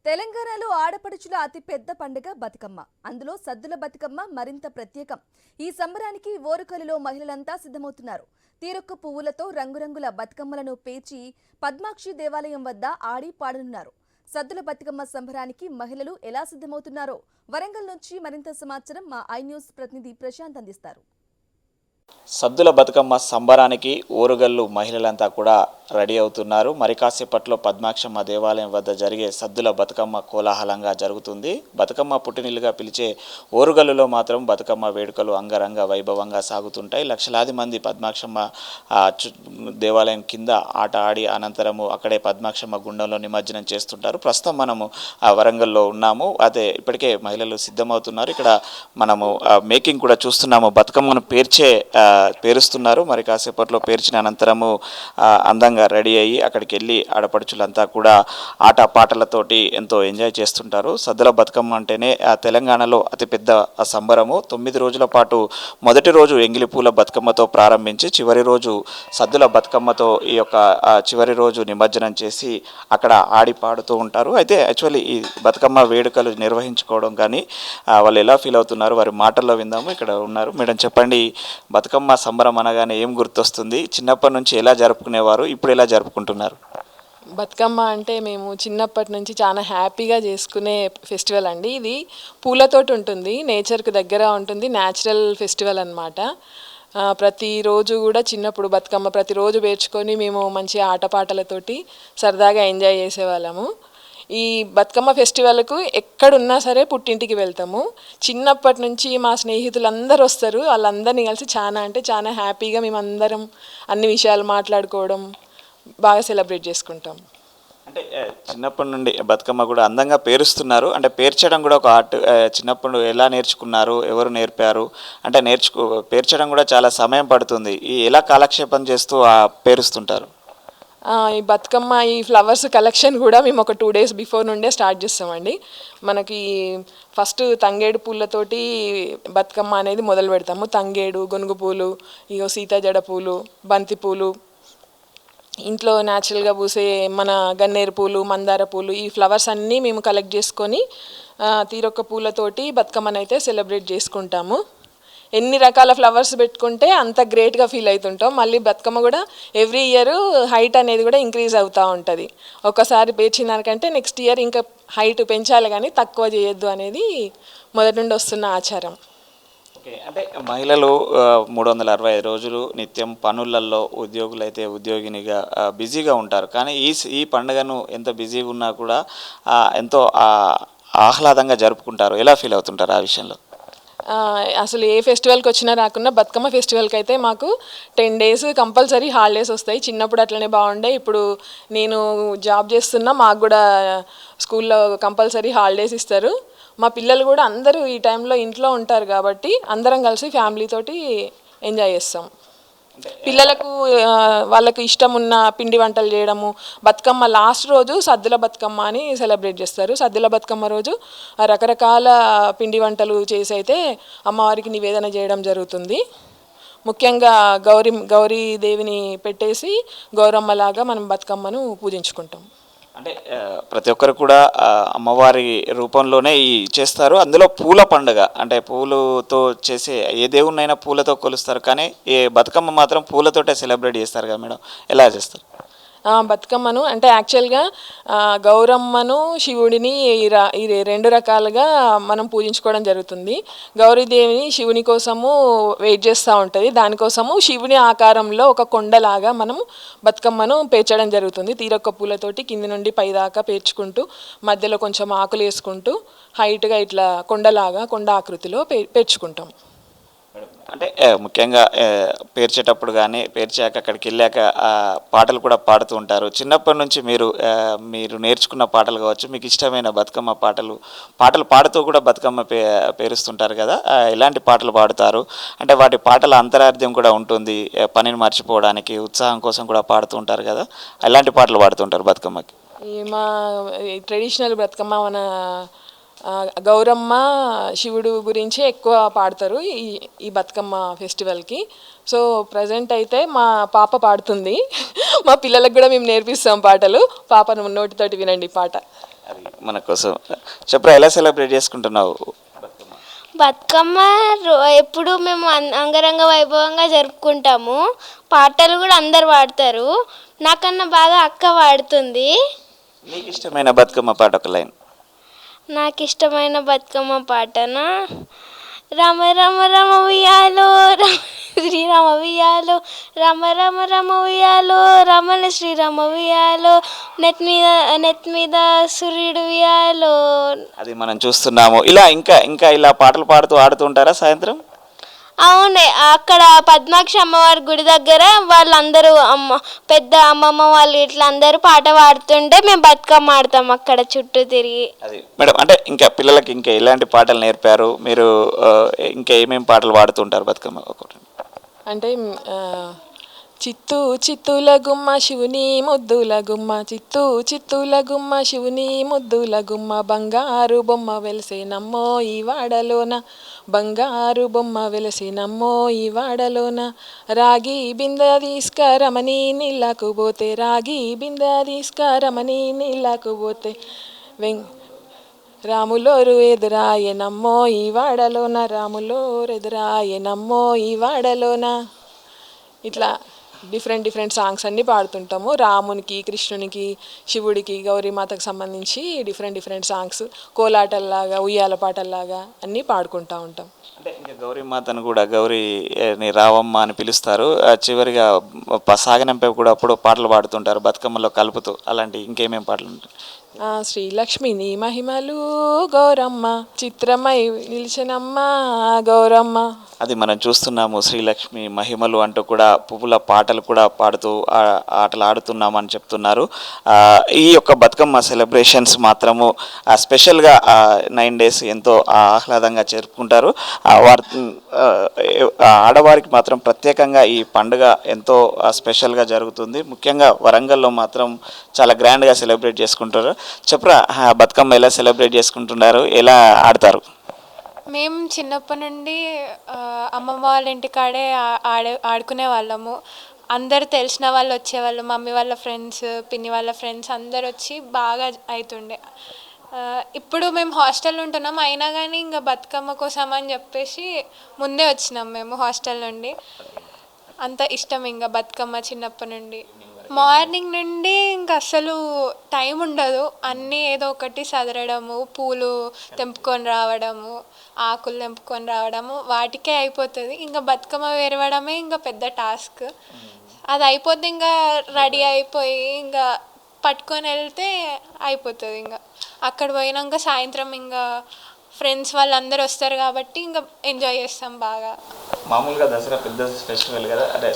తెలంగాణలో ఆడపడుచుల అతిపెద్ద పండుగ బతుకమ్మ. అందులో సద్దుల బతుకమ్మ మరింత ప్రత్యేకం. ఈ సంబరానికి ఓరుకలులో మహిళలంతా సిద్ధమవుతున్నారు. తీరొక్క పువ్వులతో రంగురంగుల బతుకమ్మలను పేర్చి పద్మాక్షి దేవాలయం వద్ద ఆడి పాడనున్నారు. సద్దుల బతుకమ్మ సంబరానికి మహిళలు ఎలా సిద్ధమవుతున్నారో వరంగల్ నుంచి మరింత సమాచారం మా ఐ న్యూస్ ప్రతినిధి ప్రశాంత్ అందిస్తారు. సద్దుల బతుకమ్మ సంబరానికి ఓరుగల్లు మహిళలంతా కూడా రెడీ అవుతున్నారు. మరి కాసేపట్లో పద్మాక్షమ్మ దేవాలయం వద్ద జరిగే సద్దుల బతుకమ్మ కోలాహలంగా జరుగుతుంది. బతుకమ్మ పుట్టినిల్లుగా పిలిచే ఓరుగల్లులో మాత్రం బతుకమ్మ వేడుకలు అంగరంగ వైభవంగా సాగుతుంటాయి. లక్షలాది మంది పద్మాక్షమ్మ దేవాలయం కింద ఆట ఆడి అనంతరము అక్కడే పద్మాక్షమ్మ గుండంలో నిమజ్జనం చేస్తుంటారు. ప్రస్తుతం మనము వరంగల్లో ఉన్నాము. అదే ఇప్పటికే మహిళలు సిద్ధమవుతున్నారు. ఇక్కడ మనము మేకింగ్ కూడా చూస్తున్నాము. బతుకమ్మను పేరుస్తున్నారు. మరి కాసేపట్లో పేర్చిన అనంతరము అందంగా రెడీ అయ్యి అక్కడికి వెళ్ళి ఆడపడుచులంతా కూడా ఆట పాటలతోటి ఎంతో ఎంజాయ్ చేస్తుంటారు. సద్దుల బతుకమ్మ అంటేనే తెలంగాణలో అతిపెద్ద సంబరము. 9 రోజుల పాటు మొదటి రోజు ఎంగిలిపూల బతుకమ్మతో ప్రారంభించి చివరి రోజు సద్దుల బతుకమ్మతో ఈ యొక్క చివరి రోజు నిమజ్జనం చేసి అక్కడ ఆడి పాడుతూ ఉంటారు. అయితే యాక్చువల్లీ ఈ బతుకమ్మ వేడుకలు నిర్వహించుకోవడం కానీ వాళ్ళు ఎలా ఫీల్ అవుతున్నారు వారి మాటల్లో విందాము. ఇక్కడ ఉన్నారు. మేడం చెప్పండి, బతుకమ్మ సంబరం అనగానే ఏం గుర్తొస్తుంది? చిన్నప్పటి నుంచి ఎలా జరుపుకునేవారు, ఇప్పుడు ఎలా జరుపుకుంటున్నారు? బతుకమ్మ అంటే మేము చిన్నప్పటి నుంచి చాలా హ్యాపీగా చేసుకునే ఫెస్టివల్ అండి. ఇది పూలతోటి ఉంటుంది, నేచర్కి దగ్గర ఉంటుంది, న్యాచురల్ ఫెస్టివల్ అనమాట. ప్రతిరోజు కూడా చిన్నప్పుడు బతుకమ్మ ప్రతిరోజు పేర్చుకొని మేము మంచి ఆటపాటలతోటి సరదాగా ఎంజాయ్ చేసేవాళ్ళము. ఈ బతుకమ్మ ఫెస్టివల్కు ఎక్కడున్నా సరే పుట్టింటికి వెళ్తాము. చిన్నప్పటి నుంచి మా స్నేహితులు అందరూ వస్తారు. వాళ్ళందరినీ కలిసి చాలా అంటే చాలా హ్యాపీగా మేమందరం అన్ని విషయాలు మాట్లాడుకోవడం బాగా సెలబ్రేట్ చేసుకుంటాం. అంటే చిన్నప్పటి నుండి బతుకమ్మ కూడా అందంగా పేరుస్తున్నారు. అంటే పేర్చడం కూడా ఒక ఆర్ట్. చిన్నప్పుడు ఎలా నేర్చుకున్నారు, ఎవరు నేర్పారు? అంటే పేర్చడం కూడా చాలా సమయం పడుతుంది. ఎలా కాలక్షేపం చేస్తూ పేరుస్తుంటారు? ఈ బతుకమ్మ ఈ ఫ్లవర్స్ కలెక్షన్ కూడా మేము ఒక 2 days బిఫోర్ నుండే స్టార్ట్ చేస్తామండి. మనకి ఫస్ట్ తంగేడు పూలతోటి బతుకమ్మ అనేది మొదలు పెడతాము. తంగేడు, గొనుగు పూలు, ఇగో సీతాజడ పూలు, బంతి పూలు, ఇంట్లో న్యాచురల్గా పూసే మన గన్నేరు పూలు, మందార పూలు, ఈ ఫ్లవర్స్ అన్నీ మేము కలెక్ట్ చేసుకొని తీరొక్క పూలతోటి బతుకమ్మనైతే సెలబ్రేట్ చేసుకుంటాము. ఎన్ని రకాల ఫ్లవర్స్ పెట్టుకుంటే అంత గ్రేట్గా ఫీల్ అవుతుంటాం. మళ్ళీ బతుకమ్మ కూడా ఎవ్రీ ఇయర్ హైట్ అనేది కూడా ఇంక్రీజ్ అవుతూ ఉంటుంది. ఒకసారి పేర్చిన దానికంటే నెక్స్ట్ ఇయర్ ఇంకా హైట్ పెంచాలి కానీ తక్కువ చేయొద్దు అనేది మొదటి నుండి వస్తున్న ఆచారం. ఓకే, అంటే మహిళలు 365 రోజులు నిత్యం పనులలో ఉద్యోగులైతే ఉద్యోగినిగా బిజీగా ఉంటారు. కానీ ఈ పండుగను ఎంత బిజీగా ఉన్నా కూడా ఎంతో ఆహ్లాదంగా జరుపుకుంటారు. ఎలా ఫీల్ అవుతుంటారు ఆ విషయంలో? అసలు ఏ ఫెస్టివల్కి వచ్చినా రాకున్నా బతుకమ్మ ఫెస్టివల్కి అయితే మాకు 10 days కంపల్సరీ హాలిడేస్ వస్తాయి. చిన్నప్పుడు అట్లనే బాగుండే. ఇప్పుడు నేను జాబ్ చేస్తున్నా, మాకు కూడా స్కూల్లో కంపల్సరీ హాలిడేస్ ఇస్తారు. మా పిల్లలు కూడా అందరూ ఈ టైంలో ఇంట్లో ఉంటారు కాబట్టి అందరం కలిసి ఫ్యామిలీతోటి ఎంజాయ్ చేస్తాం. పిల్లలకు వాళ్ళకు ఇష్టం ఉన్న పిండి వంటలు చేయడము. బతుకమ్మ లాస్ట్ రోజు సద్దుల బతుకమ్మ అని సెలబ్రేట్ చేస్తారు. సద్దుల బతుకమ్మ రోజు రకరకాల పిండి వంటలు చేసి అయితే అమ్మవారికి నివేదన చేయడం జరుగుతుంది. ముఖ్యంగా గౌరీదేవిని పెట్టేసి గౌరమ్మలాగా మనం బతుకమ్మను పూజించుకుంటాం. అంటే ప్రతి ఒక్కరు కూడా అమ్మవారి రూపంలోనే చేస్తారు. అందులో పూల పండుగ అంటే పూలతో చేసే ఏ దేవుణ్ణైనా పూలతో కొలుస్తారు. కానీ ఏ బతుకమ్మ మాత్రం పూలతోటే సెలబ్రేట్ చేస్తారు కదా మేడం, ఎలా చేస్తారు? బతుకమ్మను అంటే యాక్చువల్గా గౌరమ్మను శివుడిని ఈ 2 రకాలుగా మనం పూజించుకోవడం జరుగుతుంది. గౌరీదేవిని శివుని కోసము వెయిట్ చేస్తూ ఉంటుంది. దానికోసము శివుని ఆకారంలో ఒక కొండలాగా మనం బతుకమ్మను పేర్చడం జరుగుతుంది. తీరొక్క పూలతోటి కింది నుండి పై దాకా పేర్చుకుంటూ మధ్యలో కొంచెం ఆకులు వేసుకుంటూ హైట్గా ఇట్లా కొండ ఆకృతిలో పేర్చుకుంటాం. అంటే ముఖ్యంగా పేర్చేటప్పుడు కానీ పేర్చాక అక్కడికి వెళ్ళాక పాటలు కూడా పాడుతూ ఉంటారు. చిన్నప్పటి నుంచి మీరు నేర్చుకున్న పాటలు కావచ్చు, మీకు ఇష్టమైన బతుకమ్మ పాటలు పాడుతూ కూడా బతుకమ్మ పేరుస్తుంటారు కదా, ఎలాంటి పాటలు పాడుతారు? అంటే వాటి పాటల అంతరార్థం కూడా ఉంటుంది. పనిని మర్చిపోవడానికి, ఉత్సాహం కోసం కూడా పాడుతూ ఉంటారు కదా, ఎలాంటి పాటలు పాడుతుంటారు బతుకమ్మకి? మా ట్రెడిషనల్ బతుకమ్మ మన గౌరమ్మ శివుడు గురించి ఎక్కువ పాడతారు ఈ బతుకమ్మ ఫెస్టివల్కి. సో ప్రజెంట్ అయితే మా పాప పాడుతుంది. మా పిల్లలకు కూడా మేము నేర్పిస్తాం పాటలు. పాపను నోటితోటి వినండి పాట. అది మన కోసం చెప్పరా, ఎలా సెలబ్రేట్ చేసుకుంటున్నావు బతుకమ్మ? బతుకమ్మ ఎప్పుడు మేము అంగరంగ వైభవంగా జరుపుకుంటాము. పాటలు కూడా అందరు పాడతారు. నాకన్నా బాగా అక్క పాడుతుంది. నీకు ఇష్టమైన బతుకమ్మ పాట ఒక లైన్. నాకు ఇష్టమైన బతుకమ్మ పాటనా, రమ రమ రమ ఉయ్యాలో శ్రీరామ ఉయ్యాలో, రమ రమ రమ ఉయ్యాలో రమణ శ్రీరామ ఉయ్యాలో, నెత్ మీద సూర్యుడు ఉయ్యాలో. అది మనం చూస్తున్నాము. ఇలా ఇంకా ఇంకా ఇలా పాటలు పాడుతూ ఆడుతూ ఉంటారా సాయంత్రం? అవునే, అక్కడ పద్మాక్షి అమ్మవారి గుడి దగ్గర వాళ్ళందరూ పెద్ద అమ్మమ్మ వాళ్ళు ఇట్లా అందరూ పాట పాడుతుంటే మేము బతుకమ్మ ఆడతాం అక్కడ చుట్టూ తిరిగి. అది మేడం, అంటే ఇంకా పిల్లలకి ఇంకా ఎలాంటి పాటలు నేర్పారు మీరు? ఇంకా ఏమేమి పాటలు పాడుతుంటారు బతుకమ్మ? అంటే చిత్తూ చిత్తుల గుమ్మ శివుని ముద్దుల గుమ్మ, చిత్తూ చిత్తుల గుమ్మ శివుని ముద్దుల గుమ్మ, బంగారు బొమ్మ వెలిసేనమ్మో ఈ వాడలోన, బంగారు బొమ్మ వెలిసేనమ్మో ఈ వాడలోన, రాగి బిందె తీసుకరమని నీళ్ళకు పోతే, రాగి బిందె తీసుకరమని నీళ్ళకు పోతే, రాములోరు ఎదురాయనమ్మో ఈ వాడలోన, రాములోరు ఎదురాయనమ్మో ఈ వాడలోన. ఇట్లా డిఫరెంట్ సాంగ్స్ అన్నీ పాడుతుంటాము. రామునికి, కృష్ణునికి, శివుడికి, గౌరీమాతకు సంబంధించి డిఫరెంట్ సాంగ్స్, కోలాటల్లాగా, ఉయ్యాల పాటల్లాగా అన్నీ పాడుకుంటూ ఉంటాం. అంటే ఇంకా గౌరీమాతను కూడా గౌరీని రావమ్మ అని పిలుస్తారు. చివరిగా సాగనంపై కూడా అప్పుడు పాటలు పాడుతుంటారు బతుకమ్మలో కలుపుతూ. అలాంటి ఇంకేమేమి పాటలు ఉంటాయి? శ్రీలక్ష్మిని మహిమలు గౌరమ్మ, చిత్రమై నిలిచినమ్మ గౌరమ్మ. అది మనం చూస్తున్నాము. శ్రీలక్ష్మి మహిమలు అంటూ కూడా పువ్వుల పాటలు కూడా పాడుతూ ఆటలు ఆడుతున్నామని చెప్తున్నారు. ఈ యొక్క బతుకమ్మ సెలబ్రేషన్స్ మాత్రము స్పెషల్గా 9 days ఎంతో ఆహ్లాదంగా జరుపుకుంటారు. ఆడవారికి మాత్రం ప్రత్యేకంగా ఈ పండుగ ఎంతో స్పెషల్గా జరుగుతుంది. ముఖ్యంగా వరంగల్లో మాత్రం చాలా గ్రాండ్గా సెలబ్రేట్ చేసుకుంటారు. చెప్పరా, బతుకమ్మ ఎలా సెలబ్రేట్ చేసుకుంటున్నారు, ఎలా ఆడతారు? మేము చిన్నప్పటి నుండి అమ్మమ్మ వాళ్ళ ఇంటికాడే ఆడుకునే వాళ్ళము. అందరు తెలిసిన వాళ్ళు వచ్చేవాళ్ళు, మమ్మీ వాళ్ళ ఫ్రెండ్స్, పిన్ని వాళ్ళ ఫ్రెండ్స్ అందరు వచ్చి బాగా అవుతుండే. ఇప్పుడు మేము హాస్టల్ ఉంటున్నాం, అయినా కానీ ఇంకా బతుకమ్మ కోసం అని చెప్పేసి ముందే వచ్చినాం మేము హాస్టల్ నుండి. అంత ఇష్టం ఇంకా బతుకమ్మ చిన్నప్పటి నుండి. మార్నింగ్ నుండి ఇంకా అసలు టైం ఉండదు, అన్నీ ఏదో ఒకటి సదరడము, పూలు తెంపుకొని రావడము, ఆకులు తెంపుకొని రావడము, వాటికే అయిపోతుంది. ఇంకా బతుకమ్మ వేరవడమే ఇంకా పెద్ద టాస్క్. అది అయిపోతే ఇంకా రెడీ అయిపోయి ఇంకా పట్టుకొని వెళ్తే అయిపోతుంది. ఇంకా అక్కడ పోయినాక సాయంత్రం ఇంకా ఫ్రెండ్స్ వాళ్ళందరూ వస్తారు కాబట్టి ఇంకా ఎంజాయ్ చేస్తాం బాగా. మామూలుగా దసరా పెద్ద ఫెస్టివల్ కదా, అంటే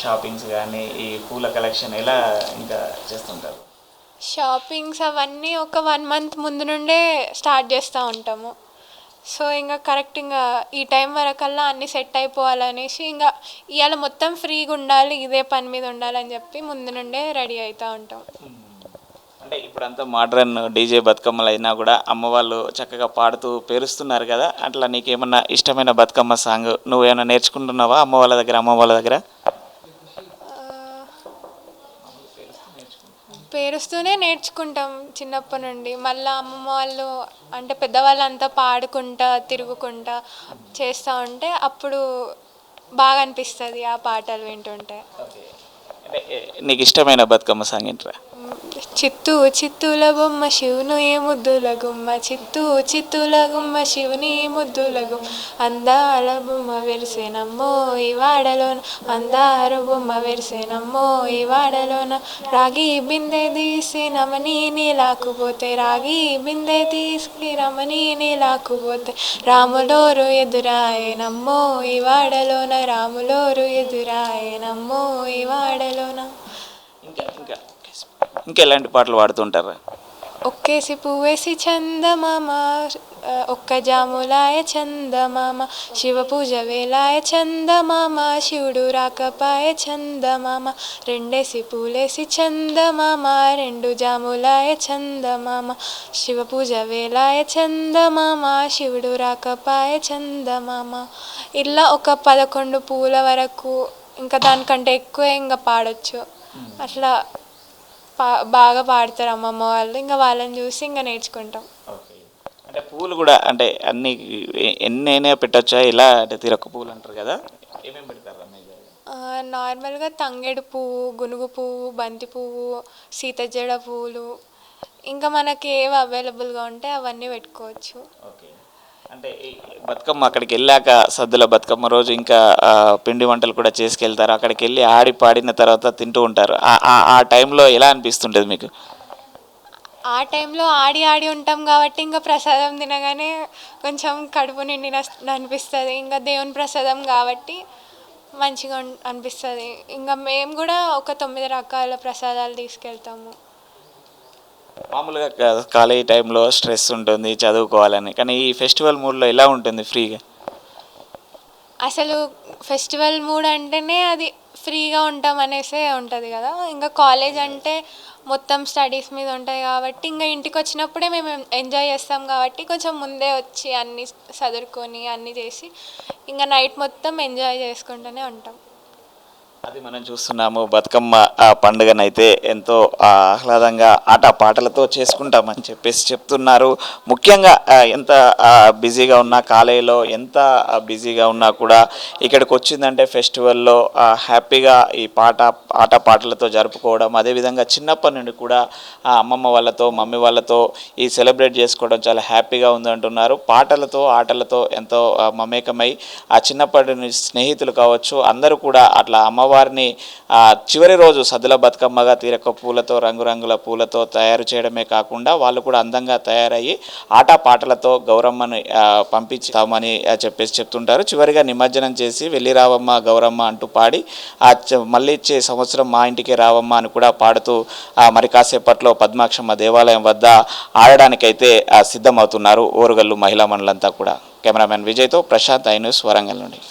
షాపింగ్స్ కానీ ఈ పూల కలెక్షన్ ఎలా ఇంకా చేస్తుంటారు? షాపింగ్స్ అవన్నీ ఒక 1 month ముందు నుండే స్టార్ట్ చేస్తూ ఉంటాము. సో ఇంకా కరెక్ట్ ఇంకా ఈ టైం వరకల్లా అన్నీ సెట్ అయిపోవాలనేసి ఇంకా ఇవాళ మొత్తం ఫ్రీగా ఉండాలి, ఇదే పని మీద ఉండాలని చెప్పి ముందు నుండే రెడీ అవుతూ ఉంటాం. అంటే ఇప్పుడంతా మోడ్రన్ డీజే బతుకమ్మలు అయినా కూడా అమ్మ వాళ్ళు చక్కగా పాడుతూ పేరుస్తున్నారు కదా, అట్లా నీకేమన్నా ఇష్టమైన బతుకమ్మ సాంగ్ నువ్వేమైనా నేర్చుకుంటున్నావా అమ్మ వాళ్ళ దగ్గర? పేరుస్తూనే నేర్చుకుంటాం చిన్నప్పటి నుండి. మళ్ళీ అమ్మమ్మ వాళ్ళు అంటే పెద్దవాళ్ళు అంతా పాడుకుంటా తిరుగుకుంటా చేస్తూ ఉంటే అప్పుడు బాగా అనిపిస్తుంది ఆ పాటలు వింటుంటే. నీకు ఇష్టమైన బతుకమ్మ సాంగ్ ఏంట్రా? చిత్తూ చిత్తూల బొమ్మ శివుని ముద్దుల గుమ్మ, చిత్తూ చిత్తూల గుమ్మ శివుని ముద్దుల గుమ్మ, అందాల బొమ్మ వెలిసేనమ్మో ఈ వాడలోన, అందార బొమ్మ వెలిసేనమ్మో ఈ వాడలోన, రాగి బిందె తీసి రమణి నీలాకుపోతే, రాగి బిందె తీసుకు రమణి నీలాకుపోతే, రాములోరు ఎదురాయనమ్మో ఈ వాడలోన, రాములోరు ఎదురాయనమ్మో ఈ వాడలోన. ఇంకా ఎలాంటి పాటలు పాడుతుంటారా? ఒక్కేసి పువ్వేసి చందమామ, ఒక్క జాములాయ చందమామ, శివ పూజ వేలాయ చందమామ, శివుడు రాకపాయ చందమామ, 2 పూలేసి చందమామ, 2 జాములాయ చందమామ, శివ పూజ వేలాయ చందమామ, శివుడు రాకపాయ చందమామ. ఇలా ఒక 11 పూల వరకు, ఇంకా దానికంటే ఎక్కువ ఇంకా పాడొచ్చు. అట్లా బాగా పాడతారు అమ్మమ్మ వాళ్ళు, ఇంకా వాళ్ళని చూసి ఇంకా నేర్చుకుంటాం. ఓకే. అంటే పూలు కూడా అంటే అన్ని ఎన్నైనా పెట్టచ్చా? ఇలా అంటే తీరొక్క పూలు అంటారు కదా, ఏమేమి పెడతారు అన్నయ్య? నార్మల్గా తంగేడు పువ్వు, గునుగు పువ్వు, బంతి పువ్వు, సీతజడ పువ్వులు, ఇంకా మనకి ఏవి అవైలబుల్గా ఉంటే అవన్నీ పెట్టుకోవచ్చు. ఓకే. అంటే ఈ బతుకమ్మ అక్కడికి వెళ్ళాక సద్దుల బతుకమ్మ రోజు ఇంకా పిండి వంటలు కూడా చేసుకెళ్తారు. అక్కడికి వెళ్ళి ఆడి పాడిన తర్వాత తింటూ ఉంటారు. ఆ టైంలో ఎలా అనిపిస్తుంటుంది మీకు? ఆ టైంలో ఆడి ఆడి ఉంటాం కాబట్టి ఇంకా ప్రసాదం తినగానే కొంచెం కడుపు నిండిన అనిపిస్తుంది. ఇంకా దేవుని ప్రసాదం కాబట్టి మంచిగా అనిపిస్తుంది. ఇంకా మేము కూడా ఒక 9 రకాల ప్రసాదాలు తీసుకెళ్తాము. మామూలుగా కాలేజీ టైంలో స్ట్రెస్ ఉంటుంది చదువుకోవాలని, కానీ ఈ ఫెస్టివల్ మూడ్లో ఎలా ఉంటుంది ఫ్రీగా? అసలు ఫెస్టివల్ మూడ్ అంటేనే అది ఫ్రీగా ఉంటాం అనేసే ఉంటుంది కదా. ఇంకా కాలేజ్ అంటే మొత్తం స్టడీస్ మీద ఉంటుంది కాబట్టి ఇంకా ఇంటికి వచ్చినప్పుడే మేము ఎంజాయ్ చేస్తాం కాబట్టి కొంచెం ముందే వచ్చి అన్నీ చదువుకొని అన్నీ చేసి ఇంకా నైట్ మొత్తం ఎంజాయ్ చేసుకుంటూనే ఉంటాం. అది మనం చూస్తున్నాము. బతుకమ్మ పండుగనైతే ఎంతో ఆహ్లాదంగా ఆట పాటలతో చేసుకుంటామని చెప్పేసి చెప్తున్నారు. ముఖ్యంగా ఎంత బిజీగా ఉన్నా, కాలేజీలో ఎంత బిజీగా ఉన్నా కూడా ఇక్కడికి వచ్చిందంటే ఫెస్టివల్లో హ్యాపీగా ఈ ఆట పాటలతో జరుపుకోవడం, అదేవిధంగా చిన్నప్పటి నుండి కూడా అమ్మమ్మ వాళ్ళతో మమ్మీ వాళ్ళతో ఈ సెలబ్రేట్ చేసుకోవడం చాలా హ్యాపీగా ఉందంటున్నారు. పాటలతో ఆటలతో ఎంతో మమేకమై ఆ చిన్నప్పటి నుంచి స్నేహితులు కావచ్చు అందరూ కూడా అట్లా అమ్మవారిని చివరి రోజు సద్దుల బతుకమ్మగా తీరొక్క పూలతో రంగురంగుల పూలతో తయారు చేయడమే కాకుండా వాళ్ళు కూడా అందంగా తయారయ్యి ఆట పాటలతో గౌరమ్మని పంపించామని చెప్పేసి చెప్తుంటారు. చివరిగా నిమజ్జనం చేసి వెళ్ళి రావమ్మ గౌరమ్మ అంటూ పాడి మళ్ళీ ఇచ్చే సంవత్సరం మా ఇంటికి రావమ్మ అని కూడా పాడుతూ మరి కాసేపట్లో పద్మాక్షమ్మ దేవాలయం వద్ద ఆడడానికైతే సిద్ధమవుతున్నారు ఓరుగల్లు మహిళా మండలంతా కూడా. Cameraman విజయ్తో Prashanth, I news, Warangal నుండి.